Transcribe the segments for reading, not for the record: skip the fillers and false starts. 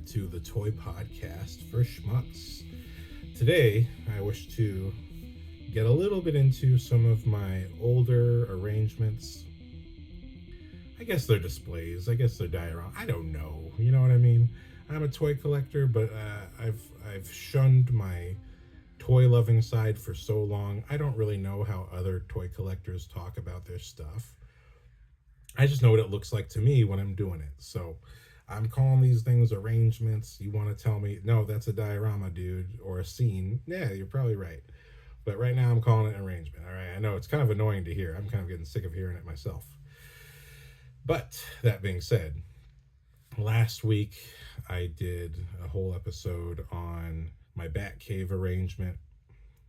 to the toy podcast for Schmucks. Today, I wish to get a little bit into some of my older arrangements. I guess they're displays. I guess they're diorama. I don't know. You know what I mean? I'm a toy collector, but I've shunned my toy loving side for so long. I don't really know how other toy collectors talk about their stuff. I just know what it looks like to me when I'm doing it. So I'm calling these things arrangements. You want to tell me, no, that's a diorama, dude, or a scene. Yeah, you're probably right. But right now I'm calling it an arrangement. All right. I know it's kind of annoying to hear. I'm kind of getting sick of hearing it myself. But that being said, last week I did a whole episode on my Batcave arrangement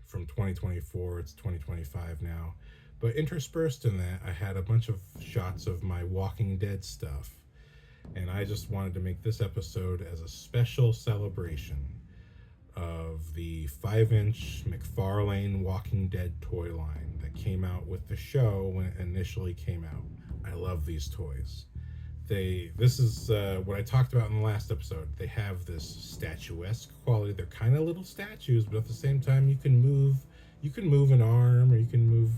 from 2024. It's 2025 now. But interspersed in that, I had a bunch of shots of my Walking Dead stuff. And I just wanted to make this episode as a special celebration of the 5-inch MacFarlane Walking Dead toy line that came out with the show when it initially came out. I love these toys. This is what I talked about in the last episode. They have this statuesque quality. They're kind of little statues, but at the same time, you can move an arm, or you can move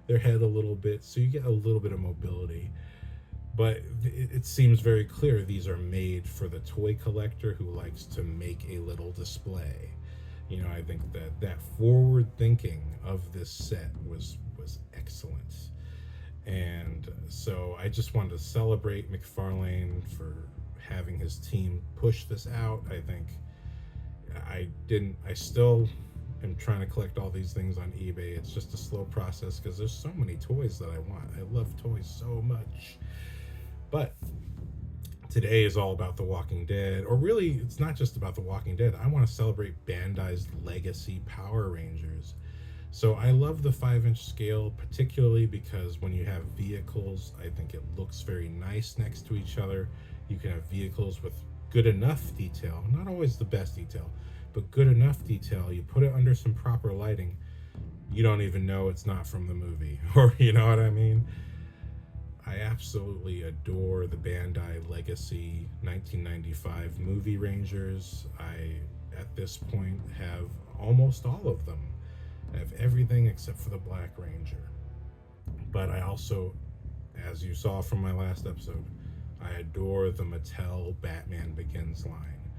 their head a little bit, so you get a little bit of mobility. But it seems very clear these are made for the toy collector who likes to make a little display. You know, I think that forward thinking of this set was excellent. And so I just wanted to celebrate MacFarlane for having his team push this out. I think I still am trying to collect all these things on eBay. It's just a slow process because there's so many toys that I want. I love toys so much. But today is all about The Walking Dead, or really, it's not just about The Walking Dead. I want to celebrate Bandai's legacy Power Rangers. So I love the 5-inch scale, particularly because when you have vehicles, I think it looks very nice next to each other. You can have vehicles with good enough detail, not always the best detail, but good enough detail. You put it under some proper lighting, you don't even know it's not from the movie, or you know what I mean? I absolutely adore the Bandai Legacy 1995 movie Rangers. I, at this point, have almost all of them. I have everything except for the Black Ranger. But I also, as you saw from my last episode, I adore the Mattel Batman Begins line.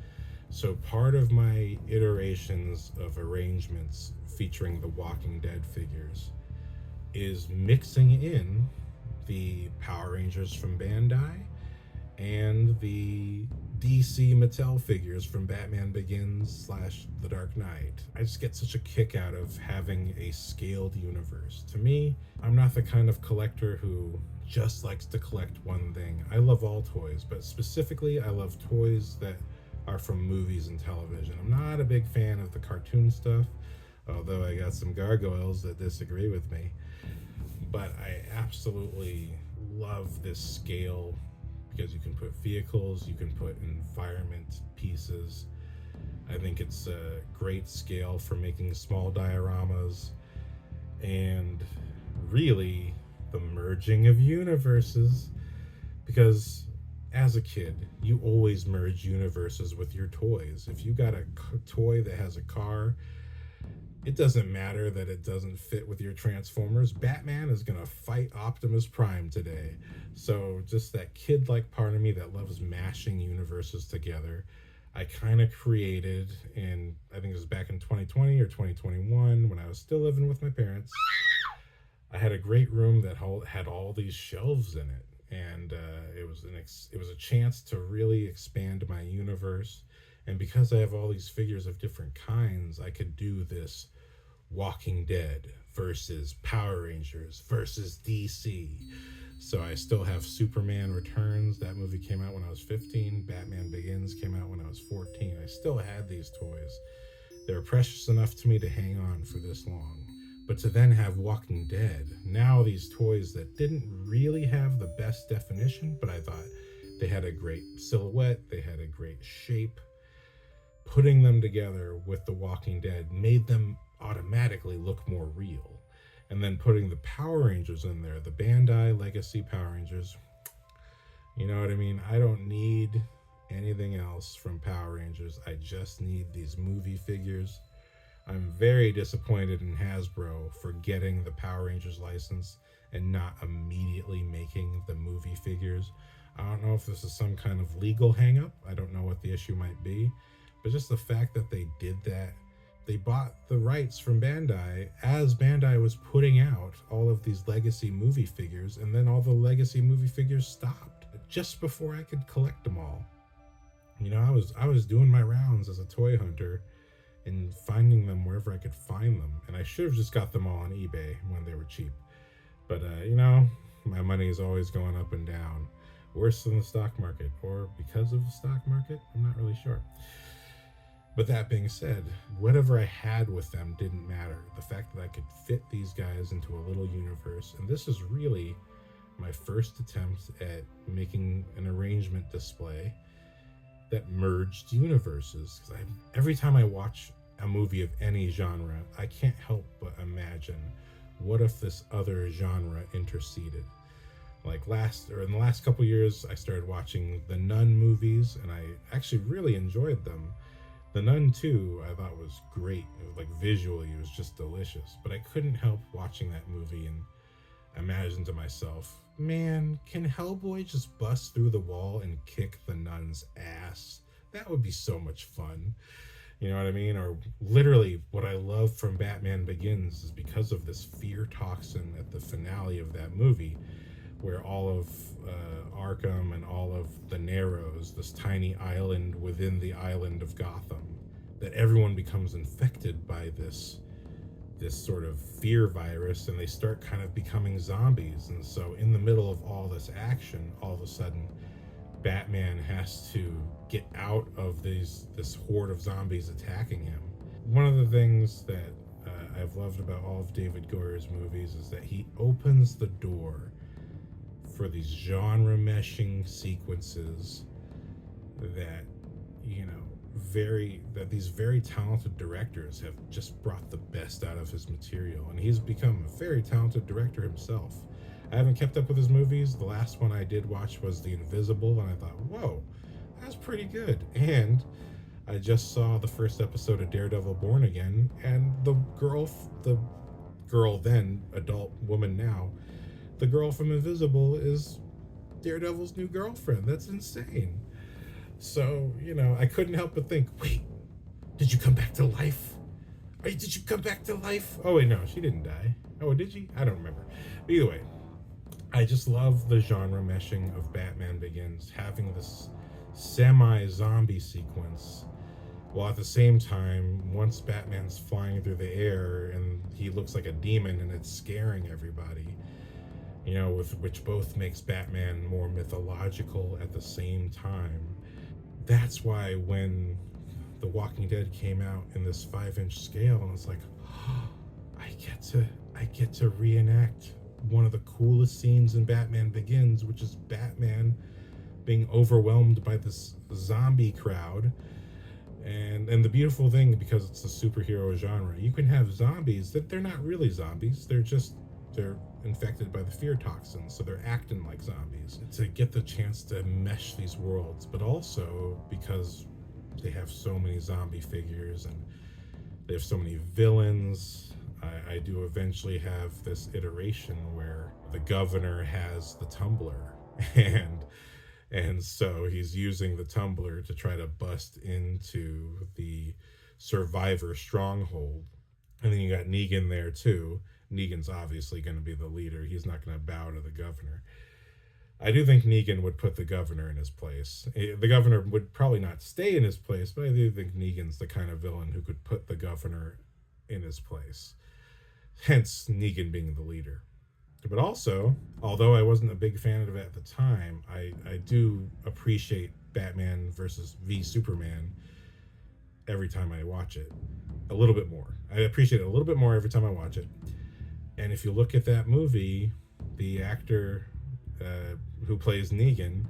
So part of my iterations of arrangements featuring the Walking Dead figures is mixing in the Power Rangers from Bandai and the DC Mattel figures from Batman Begins / The Dark Knight. I just get such a kick out of having a scaled universe. To me, I'm not the kind of collector who just likes to collect one thing. I love all toys, but specifically I love toys that are from movies and television. I'm not a big fan of the cartoon stuff, although I got some gargoyles that disagree with me. But I absolutely love this scale because you can put vehicles, you can put environment pieces. I think it's a great scale for making small dioramas, and really the merging of universes, because as a kid you always merge universes with your toys. If you got a toy that has a car, it doesn't matter that it doesn't fit with your Transformers. Batman is going to fight Optimus Prime today. So just that kid-like part of me that loves mashing universes together, I kind of created, and I think it was back in 2020 or 2021 when I was still living with my parents. I had a great room that had all these shelves in it. And it was a chance to really expand my universe. And because I have all these figures of different kinds, I could do this Walking Dead versus Power Rangers versus DC. So I still have Superman Returns. That movie came out when I was 15. Batman Begins came out when I was 14. I still had these toys. They were precious enough to me to hang on for this long. But to then have Walking Dead, now these toys that didn't really have the best definition, but I thought they had a great silhouette, they had a great shape. Putting them together with The Walking Dead made them automatically look more real. And then putting the Power Rangers in there, the Bandai Legacy Power Rangers, you know what I mean? I don't need anything else from Power Rangers. I just need these movie figures. I'm very disappointed in Hasbro for getting the Power Rangers license and not immediately making the movie figures. I don't know if this is some kind of legal hangup. I don't know what the issue might be, but just the fact that they did that, they bought the rights from Bandai as Bandai was putting out all of these legacy movie figures, and then all the legacy movie figures stopped just before I could collect them all. You know, I was doing my rounds as a toy hunter and finding them wherever I could find them, and I should have just got them all on eBay when they were cheap. But you know, my money is always going up and down, worse than the stock market, or because of the stock market, I'm not really sure. But that being said, whatever I had with them didn't matter. The fact that I could fit these guys into a little universe, and this is really my first attempt at making an arrangement display that merged universes. Because every time I watch a movie of any genre, I can't help but imagine, what if this other genre interceded? Like in the last couple years, I started watching the Nun movies, and I actually really enjoyed them. The Nun 2, I thought was great. It was like visually, it was just delicious. But I couldn't help watching that movie and imagine to myself, man, can Hellboy just bust through the wall and kick the nun's ass? That would be so much fun. You know what I mean? Or literally, what I love from Batman Begins is because of this fear toxin at the finale of that movie, where all of Arkham and all of the Narrows, this tiny island within the island of Gotham, that everyone becomes infected by this sort of fear virus, and they start kind of becoming zombies. And so in the middle of all this action, all of a sudden Batman has to get out of this horde of zombies attacking him. One of the things that I've loved about all of David Goyer's movies is that he opens the door for these genre meshing sequences that, you know, that these very talented directors have just brought the best out of his material, and he's become a very talented director himself. I haven't kept up with his movies. The last one I did watch was The Invisible, and I thought, whoa, that's pretty good. And I just saw the first episode of Daredevil Born Again, and the girl then, adult woman now, the girl from Invisible is Daredevil's new girlfriend. That's insane. So, you know, I couldn't help but think, wait, did you come back to life? Did you come back to life? Oh, wait, no, she didn't die. Oh, did she? I don't remember. But either way, I just love the genre meshing of Batman Begins, having this semi-zombie sequence, while at the same time, once Batman's flying through the air and he looks like a demon and it's scaring everybody, you know, which both makes Batman more mythological at the same time. That's why when The Walking Dead came out in this 5-inch scale, and it's like, oh, I get to reenact one of the coolest scenes in Batman Begins, which is Batman being overwhelmed by this zombie crowd. And the beautiful thing, because it's a superhero genre, you can have zombies that they're not really zombies. They're infected by the fear toxin, so they're acting like zombies. To get the chance to mesh these worlds, but also because they have so many zombie figures and they have so many villains, I do eventually have this iteration where the governor has the tumbler, and so he's using the tumbler to try to bust into the survivor stronghold. And then you got Negan there too. Negan's obviously going to be the leader. He's not going to bow to the governor. I do think Negan would put the governor in his place. The governor would probably not stay in his place, but I do think Negan's the kind of villain who could put the governor in his place. Hence, Negan being the leader. But also, although I wasn't a big fan of it at the time, I do appreciate Batman versus v Superman every time I watch it. A little bit more. I appreciate it a little bit more every time I watch it. And if you look at that movie, the actor who plays Negan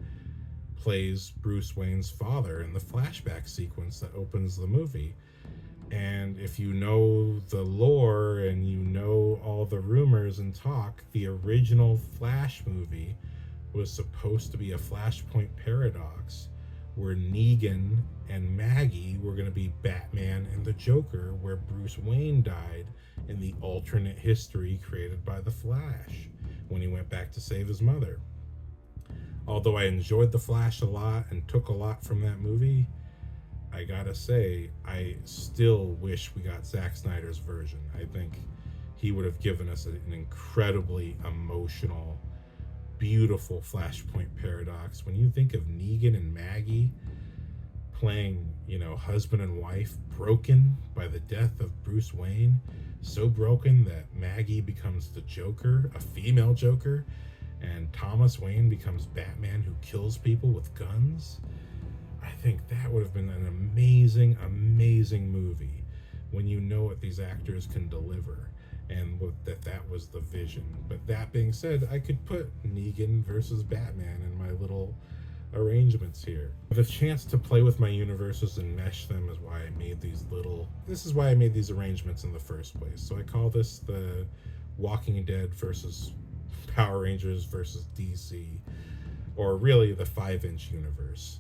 plays Bruce Wayne's father in the flashback sequence that opens the movie. And if you know the lore and you know all the rumors and talk, the original Flash movie was supposed to be a Flashpoint paradox where Negan and Maggie were going to be Batman and the Joker, where Bruce Wayne died in the alternate history created by the Flash when he went back to save his mother. Although I enjoyed the Flash a lot and took a lot from that movie, I gotta say, I still wish we got Zack Snyder's version. I think he would have given us an incredibly emotional, beautiful Flashpoint paradox. When you think of Negan and Maggie playing, husband and wife, broken by the death of Bruce Wayne, so broken that Maggie becomes the Joker, a female Joker, and Thomas Wayne becomes Batman who kills people with guns. I think that would have been an amazing, amazing movie when you know what these actors can deliver, and that was the vision. But that being said, I could put Negan versus Batman in my little arrangements here. The chance to play with my universes and mesh them is why I made this is why I made these arrangements in the first place. So I call this the Walking Dead versus Power Rangers versus DC, or really the 5-inch universe.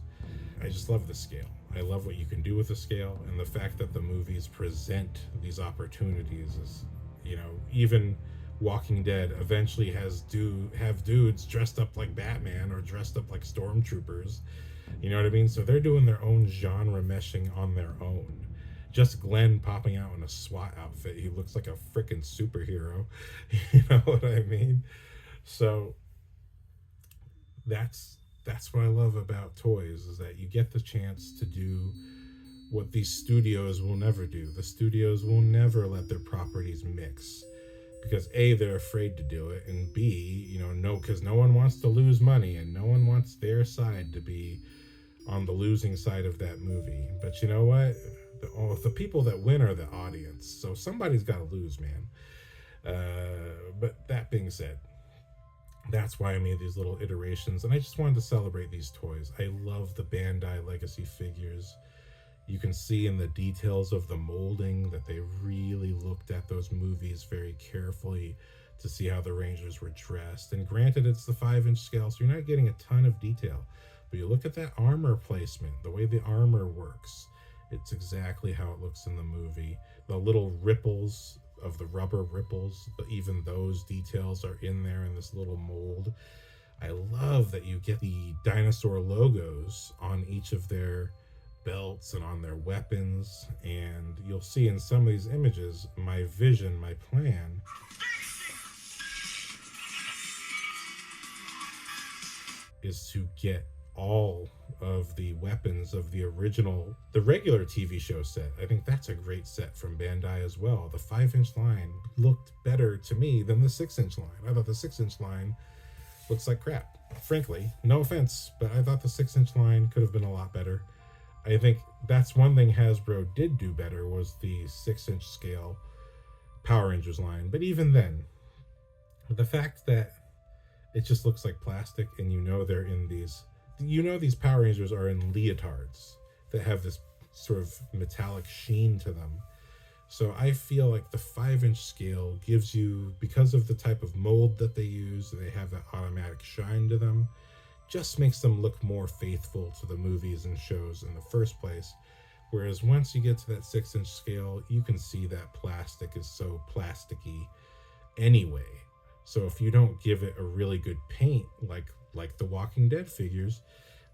I just love the scale. I love what you can do with the scale, and the fact that the movies present these opportunities is, even Walking Dead eventually have dudes dressed up like Batman or dressed up like stormtroopers. You know what I mean? So they're doing their own genre meshing on their own. Just Glenn popping out in a SWAT outfit. He looks like a freaking superhero. You know what I mean? So that's what I love about toys, is that you get the chance to do what these studios will never do. The studios will never let their properties mix, because A, they're afraid to do it, and B, because no one wants to lose money and no one wants their side to be on the losing side of that movie. But you know what? The people that win are the audience, so somebody's got to lose, man. But that being said, that's why I made these little iterations, and I just wanted to celebrate these toys. I love the Bandai Legacy figures. You can see in the details of the molding that they really looked at those movies very carefully to see how the Rangers were dressed. And granted, it's the 5-inch scale, so you're not getting a ton of detail. But you look at that armor placement, the way the armor works, it's exactly how it looks in the movie. The little ripples of the rubber ripples, but even those details are in there in this little mold. I love that you get the dinosaur logos on each of their belts and on their weapons, and you'll see in some of these images my vision, my plan is to get all of the weapons of the regular TV show set. I think that's a great set from Bandai as well. The 5-inch line looked better to me than the 6-inch line. I thought the 6-inch line looks like crap. Frankly, no offense, but I thought the 6-inch line could have been a lot better. I think that's one thing Hasbro did do better, was the 6-inch scale Power Rangers line. But even then, the fact that it just looks like plastic, and they're in these Power Rangers are in leotards that have this sort of metallic sheen to them. So I feel like the 5-inch scale gives you, because of the type of mold that they use, they have that automatic shine to them, just makes them look more faithful to the movies and shows in the first place. Whereas once you get to that 6-inch scale, you can see that plastic is so plasticky anyway. So if you don't give it a really good paint, like the Walking Dead figures,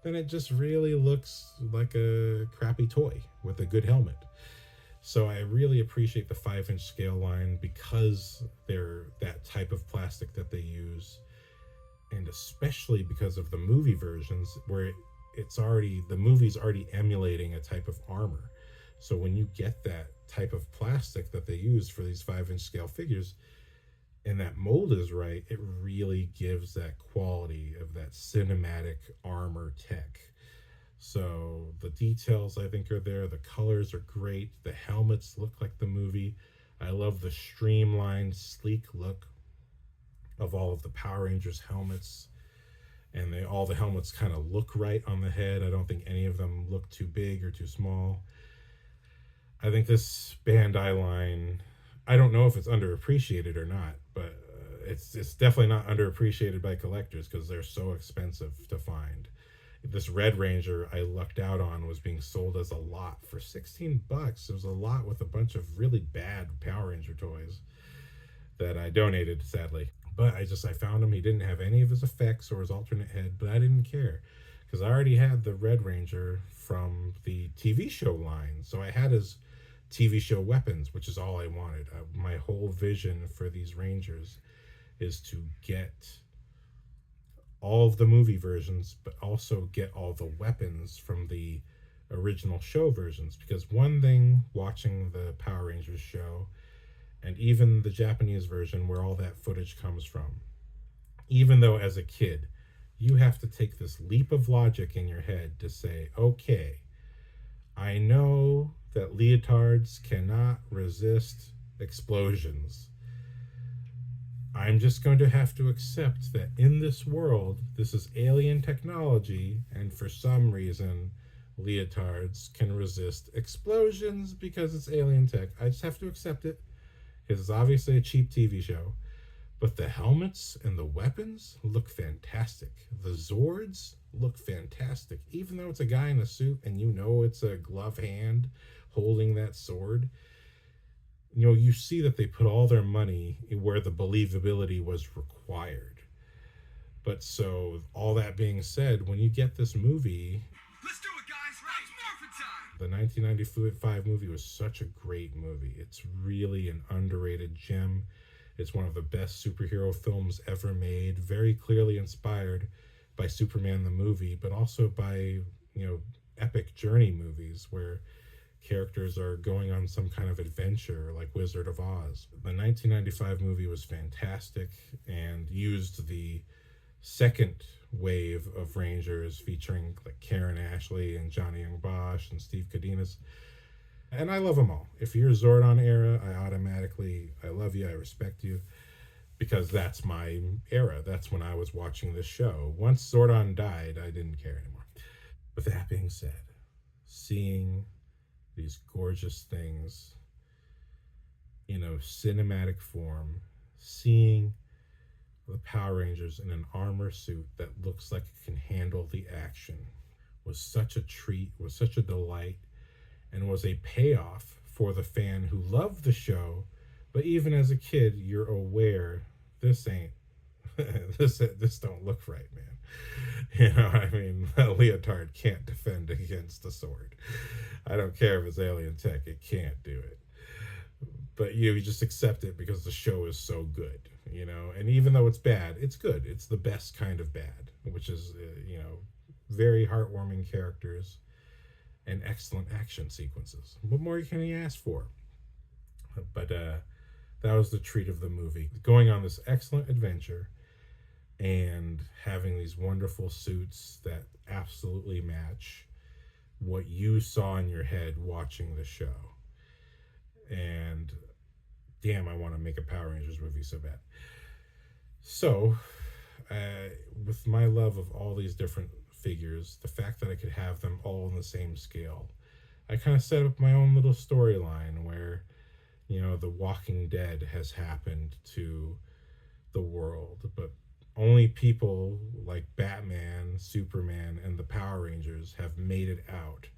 then it just really looks like a crappy toy with a good helmet. So I really appreciate the 5-inch scale line because they're that type of plastic that they use, and especially because of the movie versions where the movie's already emulating a type of armor. So when you get that type of plastic that they use for these 5-inch scale figures, and that mold is right, it really gives that quality of that cinematic armor tech. So the details, I think, are there. The colors are great. The helmets look like the movie. I love the streamlined, sleek look of all of the Power Rangers helmets. And all the helmets kind of look right on the head. I don't think any of them look too big or too small. I think this Bandai line, I don't know if it's underappreciated or not, but it's definitely not underappreciated by collectors because they're so expensive to find. This Red Ranger I lucked out on was being sold as a lot for $16. It was a lot with a bunch of really bad Power Ranger toys that I donated, sadly. But I found him. He didn't have any of his effects or his alternate head, but I didn't care because I already had the Red Ranger from the TV show line. So I had his TV show weapons, which is all I wanted. My whole vision for these Rangers is to get all of the movie versions, but also get all the weapons from the original show versions. Because one thing watching the Power Rangers show, and even the Japanese version where all that footage comes from, even though as a kid, you have to take this leap of logic in your head to say, okay, I know that leotards cannot resist explosions. I'm just going to have to accept that in this world, this is alien technology, and for some reason, leotards can resist explosions because it's alien tech. I just have to accept it because it's obviously a cheap TV show. But the helmets and the weapons look fantastic. The Zords look fantastic. Even though it's a guy in a suit and you know it's a glove hand holding that sword, you know, you see that they put all their money where the believability was required. But so, all that being said, when you get this movie, let's do it, guys. It's Morphin time. The 1995 movie was such a great movie. It's really an underrated gem. It's one of the best superhero films ever made, very clearly inspired by Superman the movie, but also by, you know, epic journey movies where characters are going on some kind of adventure like Wizard of Oz. The 1995 movie was fantastic and used the second wave of Rangers featuring like Karen Ashley and Johnny Young Bosch and Steve Cardenas. And I love them all. If you're Zordon era, I love you, I respect you, because that's my era. That's when I was watching this show. Once Zordon died, I didn't care anymore. But that being said, seeing these gorgeous things, you know, cinematic form, seeing the Power Rangers in an armor suit that looks like it can handle the action was such a treat, was such a delight, and was a payoff for the fan who loved the show. But even as a kid, you're aware this ain't this don't look right, man. You know, I mean, a leotard can't defend against a sword. I don't care if it's alien tech, it can't do it. But you just accept it because the show is so good, you know. And even though it's bad, it's good. It's the best kind of bad, which is, you know, very heartwarming characters and excellent action sequences. What more can you ask for? But that was the treat of the movie. Going on this excellent adventure and having these wonderful suits that absolutely match what you saw in your head watching the show. And damn, I want to make a Power Rangers movie so bad. So, with my love of all these different figures, the fact that I could have them all on the same scale, I kind of set up my own little storyline where, you know, the Walking Dead has happened to the world, but only people like Batman, Superman, and the Power Rangers have made it out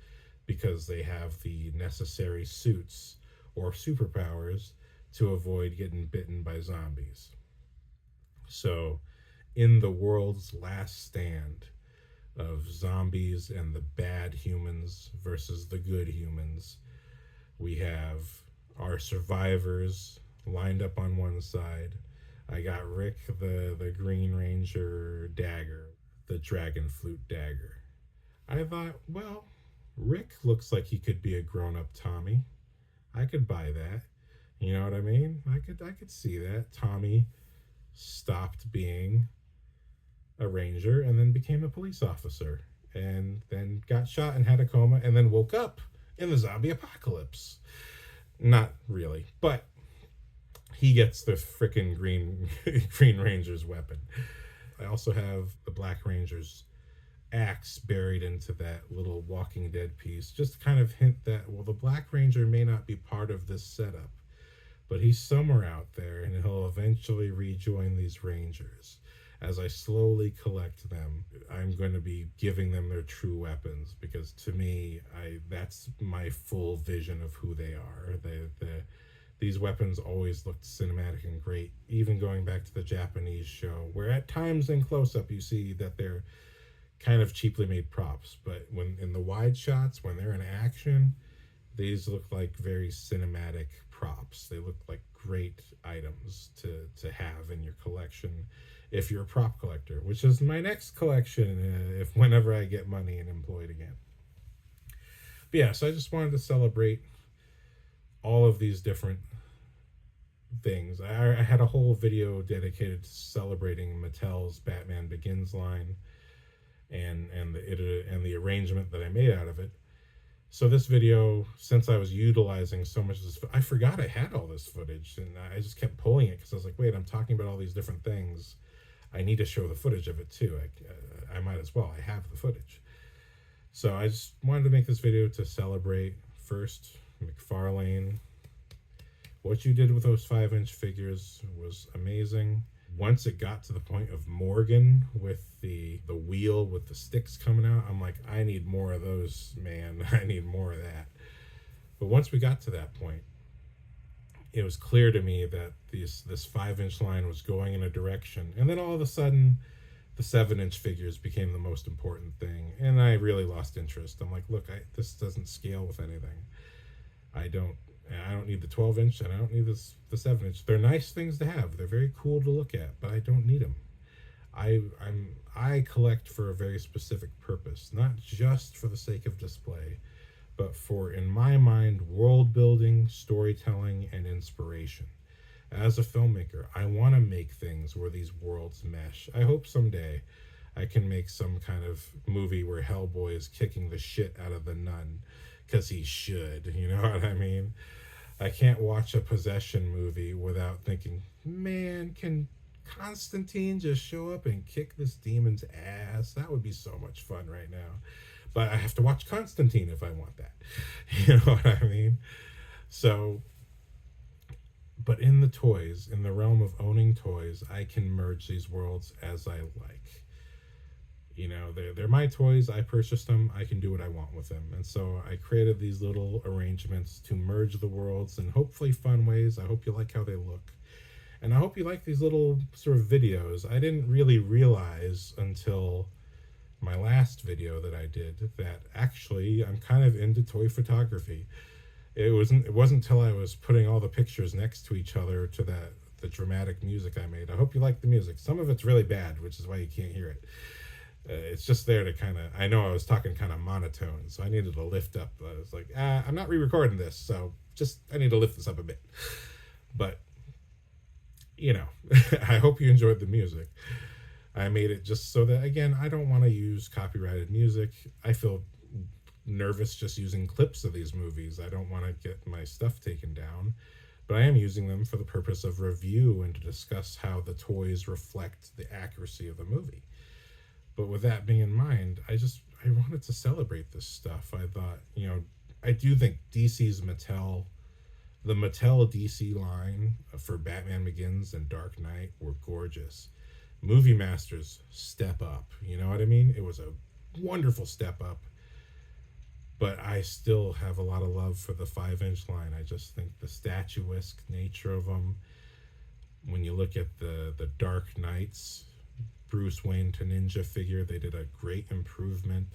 because they have the necessary suits or superpowers to avoid getting bitten by zombies. So, in the world's last stand of zombies and the bad humans versus the good humans, we have our survivors lined up on one side. I got Rick, the Green Ranger dagger, the Dragon Flute dagger. I thought, well, Rick looks like he could be a grown-up Tommy. I could buy that. You know what I mean? I could see that. Tommy stopped being a ranger and then became a police officer and then got shot and had a coma and then woke up in the zombie apocalypse. Not really, but he gets the frickin' Green Ranger's weapon. I also have the Black Ranger's axe buried into that little Walking Dead piece, just to kind of hint that, well, the Black Ranger may not be part of this setup, but he's somewhere out there and he'll eventually rejoin these Rangers. as I slowly collect them, I'm going to be giving them their true weapons, because to me, that's my full vision of who they are. These weapons always looked cinematic and great, even going back to the Japanese show, where at times in close-up you see that they're kind of cheaply made props, but when in the wide shots, when they're in action, these look like very cinematic props. They look like great items to have in your collection if you're a prop collector, which is my next collection if whenever I get money and employed again. But yeah, so I just wanted to celebrate all of these different things. I had a whole video dedicated to celebrating Mattel's Batman Begins line and the arrangement that I made out of it. So this video, since I was utilizing so much of this, I forgot I had all this footage, and I just kept pulling it because I was like, wait, I'm talking about all these different things. I need to show the footage of it too. I might as well. I have the footage. So I just wanted to make this video to celebrate, first, MacFarlane. What you did with those 5-inch figures was amazing. Once it got to the point of Morgan with the wheel with the sticks coming out, I'm like, I need more of those, man. I need more of that. But once we got to that point, it was clear to me that this 5-inch line was going in a direction. And then all of a sudden, the 7-inch figures became the most important thing. And I really lost interest. I'm like, look, this doesn't scale with anything. I don't need the 12-inch, and I don't need the 7-inch. They're nice things to have. They're very cool to look at, but I don't need them. I collect for a very specific purpose, not just for the sake of display, but for, in my mind, world building, storytelling, and inspiration. As a filmmaker, I want to make things where these worlds mesh. I hope someday I can make some kind of movie where Hellboy is kicking the shit out of the nun, because he should, you know what I mean? I can't watch a possession movie without thinking, man, can Constantine just show up and kick this demon's ass? That would be so much fun right now. But I have to watch Constantine if I want that. You know what I mean? So, but in the toys, in the realm of owning toys, I can merge these worlds as I like. You know, they're my toys. I purchased them. I can do what I want with them. And so I created these little arrangements to merge the worlds in hopefully fun ways. I hope you like how they look. And I hope you like these little sort of videos. I didn't really realize until my last video that I did that actually I'm kind of into toy photography. It wasn't until I was putting all the pictures next to each other to the dramatic music I made. I hope you like the music. Some of it's really bad, which is why you can't hear it. It's just there to kind of, I know I was talking kind of monotone, so I needed to lift up. I was like, I'm not re-recording this, so I need to lift this up a bit. But, you know, I hope you enjoyed the music. I made it just so that, again, I don't want to use copyrighted music. I feel nervous just using clips of these movies. I don't want to get my stuff taken down, but I am using them for the purpose of review and to discuss how the toys reflect the accuracy of the movie. But with that being in mind, I wanted to celebrate this stuff. I thought, you know, I do think the Mattel DC line for Batman Begins and Dark Knight were gorgeous. Movie Masters, step up. You know what I mean? It was a wonderful step up. But I still have a lot of love for the 5-inch line. I just think the statuesque nature of them, when you look at the Dark Knights, Bruce Wayne to Ninja figure, they did a great improvement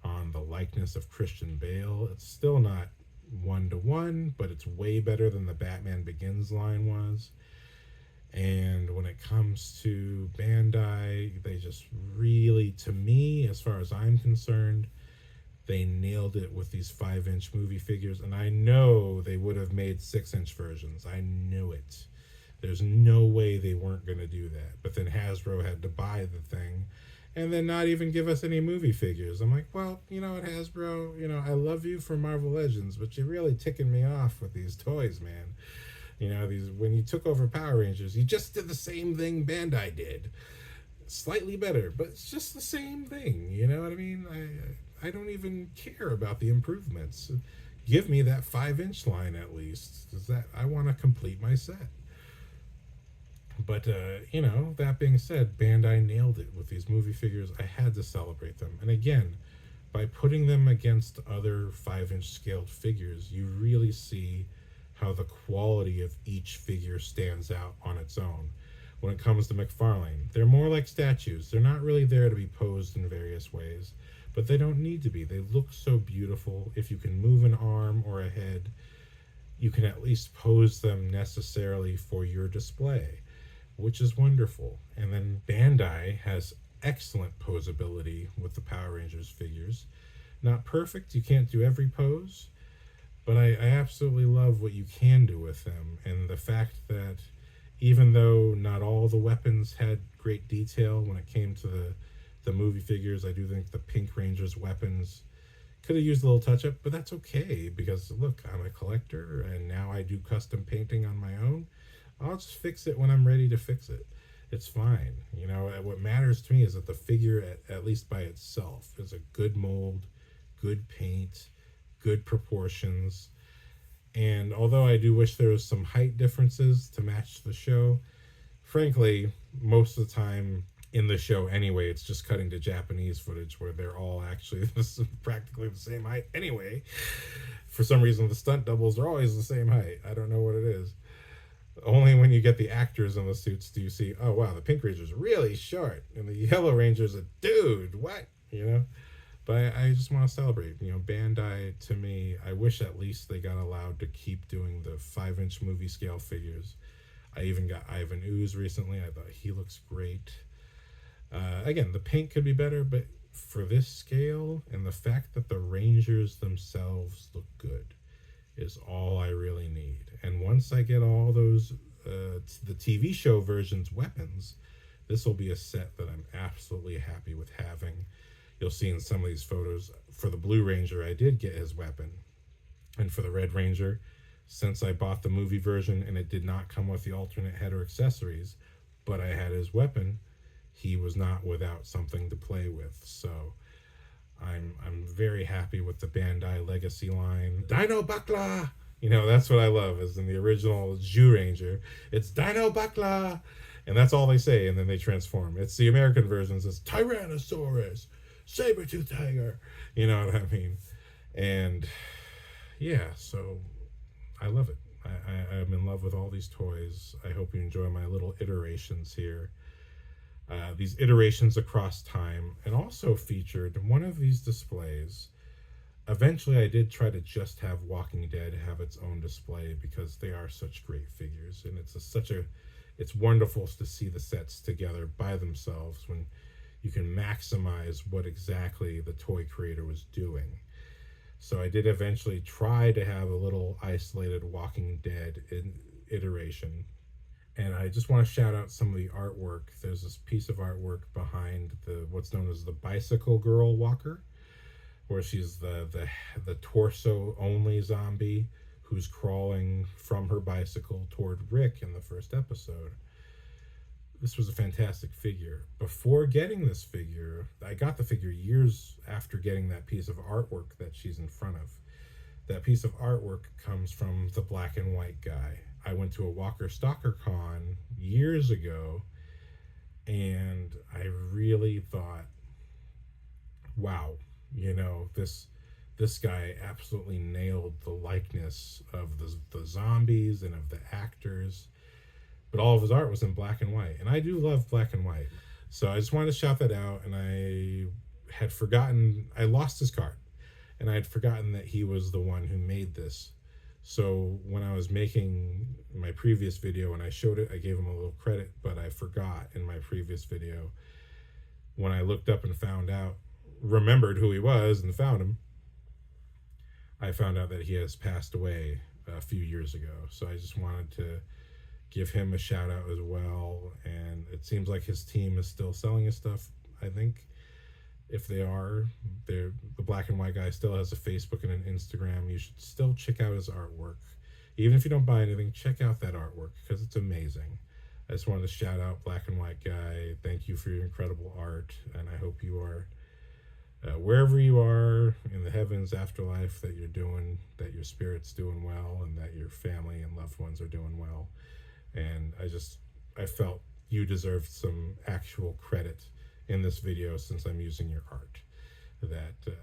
on the likeness of Christian Bale. It's still not 1-to-1, but it's way better than the Batman Begins line was. And when it comes to Bandai, they just really, to me, as far as I'm concerned, they nailed it with these 5-inch movie figures. And I know they would have made 6-inch versions. I knew it. There's no way they weren't going to do that. But then Hasbro had to buy the thing and then not even give us any movie figures. I'm like, well, you know what, Hasbro, you know, I love you for Marvel Legends, but you're really ticking me off with these toys, man. You know, when you took over Power Rangers, you just did the same thing Bandai did. Slightly better, but it's just the same thing. You know what I mean? I don't even care about the improvements. Give me that 5-inch line at least. I want to complete my set. But, that being said, Bandai nailed it with these movie figures. I had to celebrate them. And again, by putting them against other 5-inch scaled figures, you really see how the quality of each figure stands out on its own. When it comes to MacFarlane, they're more like statues. They're not really there to be posed in various ways, but they don't need to be. They look so beautiful. If you can move an arm or a head, you can at least pose them necessarily for your display, which is wonderful. And then Bandai has excellent posability with the Power Rangers figures. Not perfect, you can't do every pose, but I absolutely love what you can do with them. And the fact that even though not all the weapons had great detail when it came to the movie figures, I do think the Pink Ranger's weapons could have used a little touch up, but that's okay because look, I'm a collector and now I do custom painting on my own. I'll just fix it when I'm ready to fix it. It's fine. What matters to me is that the figure, at least by itself, is a good mold, good paint, good proportions. And although I do wish there was some height differences to match the show, frankly, most of the time in the show anyway, it's just cutting to Japanese footage where they're all actually practically the same height anyway. For some reason, the stunt doubles are always the same height. I don't know what it is. Only when you get the actors in the suits do you see, oh wow, the Pink Ranger's really short and the Yellow Ranger's a dude. What? But I just want to celebrate. Bandai, to me, I wish at least they got allowed to keep doing the 5-inch movie scale figures. I even got Ivan Ooze recently. I thought he looks great. Again, the paint could be better, but for this scale and the fact that the Rangers themselves look good is all I really need. And once I get all those, the TV show version's weapons, this will be a set that I'm absolutely happy with having. You'll see in some of these photos, for the Blue Ranger, I did get his weapon. And for the Red Ranger, since I bought the movie version and it did not come with the alternate head or accessories, but I had his weapon, he was not without something to play with. So I'm very happy with the Bandai Legacy line. Dino Bakla! That's what I love, is in the original Zhu Ranger, it's Dino Bakla! And that's all they say, and then they transform. It's the American versions, it's Tyrannosaurus, Saber-tooth tiger, you know what I mean? And yeah, so I love it. I'm in love with all these toys. I hope you enjoy my little iterations here. These iterations across time, and also featured one of these displays. Eventually I did try to just have Walking Dead have its own display because they are such great figures, and it's wonderful to see the sets together by themselves when you can maximize what exactly the toy creator was doing. So I did eventually try to have a little isolated Walking Dead iteration. And I just want to shout out some of the artwork. There's this piece of artwork behind what's known as the Bicycle Girl Walker, where she's the torso only zombie who's crawling from her bicycle toward Rick in the first episode. This was a fantastic figure. Before getting this figure, I got the figure years after getting that piece of artwork that she's in front of. That piece of artwork comes from the black and white guy. I went to a Walker Stalker Con years ago, and I really thought, wow, this guy absolutely nailed the likeness of the zombies and of the actors. But all of his art was in black and white, and I do love black and white. So I just wanted to shout that out, and I had forgotten, I lost his card, and I had forgotten that he was the one who made this. So when I was making my previous video and I showed it, I gave him a little credit, but I forgot in my previous video. When I looked up and remembered who he was and found him, I found out that he has passed away a few years ago. So I just wanted to give him a shout out as well. And it seems like his team is still selling his stuff. I think if they are, the black and white guy still has a Facebook and an Instagram. You should still check out his artwork. Even if you don't buy anything, check out that artwork because it's amazing. I just wanted to shout out black and white guy. Thank you for your incredible art. And I hope you are, wherever you are in the heavens, afterlife, that your spirit's doing well and that your family and loved ones are doing well. And I just I felt you deserved some actual credit in this video since I'm using your art that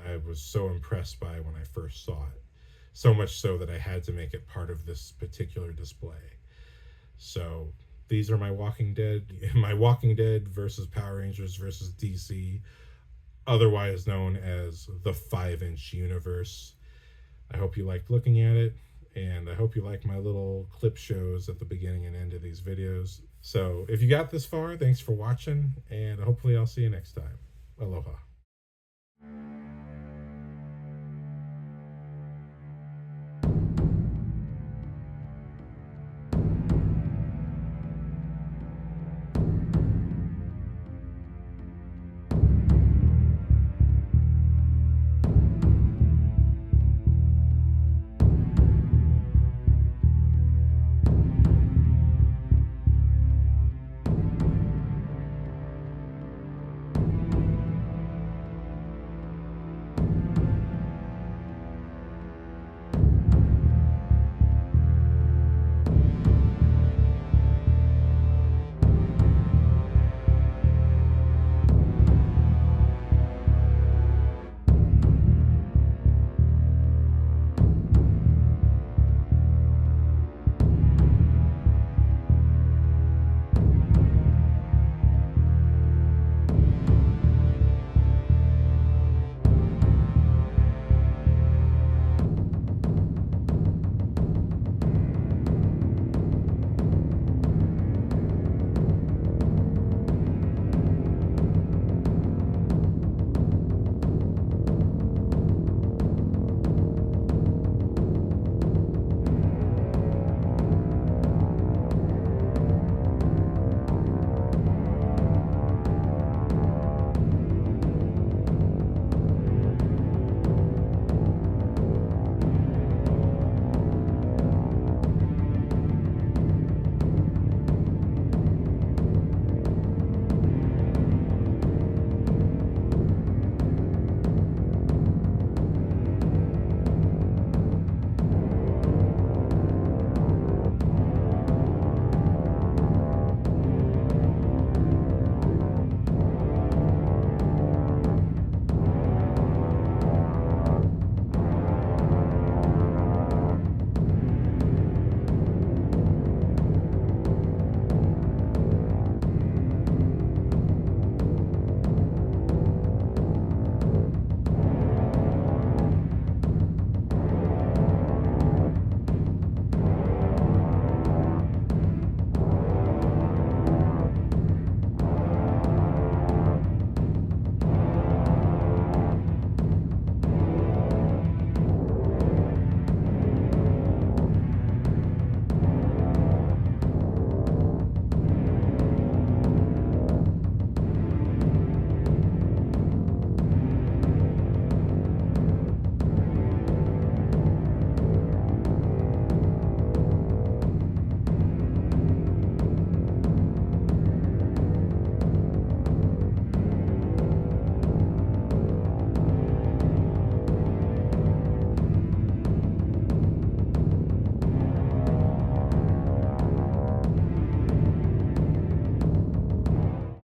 I was so impressed by when I first saw it. So much so that I had to make it part of this particular display. So these are my Walking Dead versus Power Rangers versus DC, otherwise known as the 5-inch universe. I hope you liked looking at it, and I hope you like my little clip shows at the beginning and end of these videos. So if you got this far, thanks for watching, and hopefully I'll see you next time. Aloha.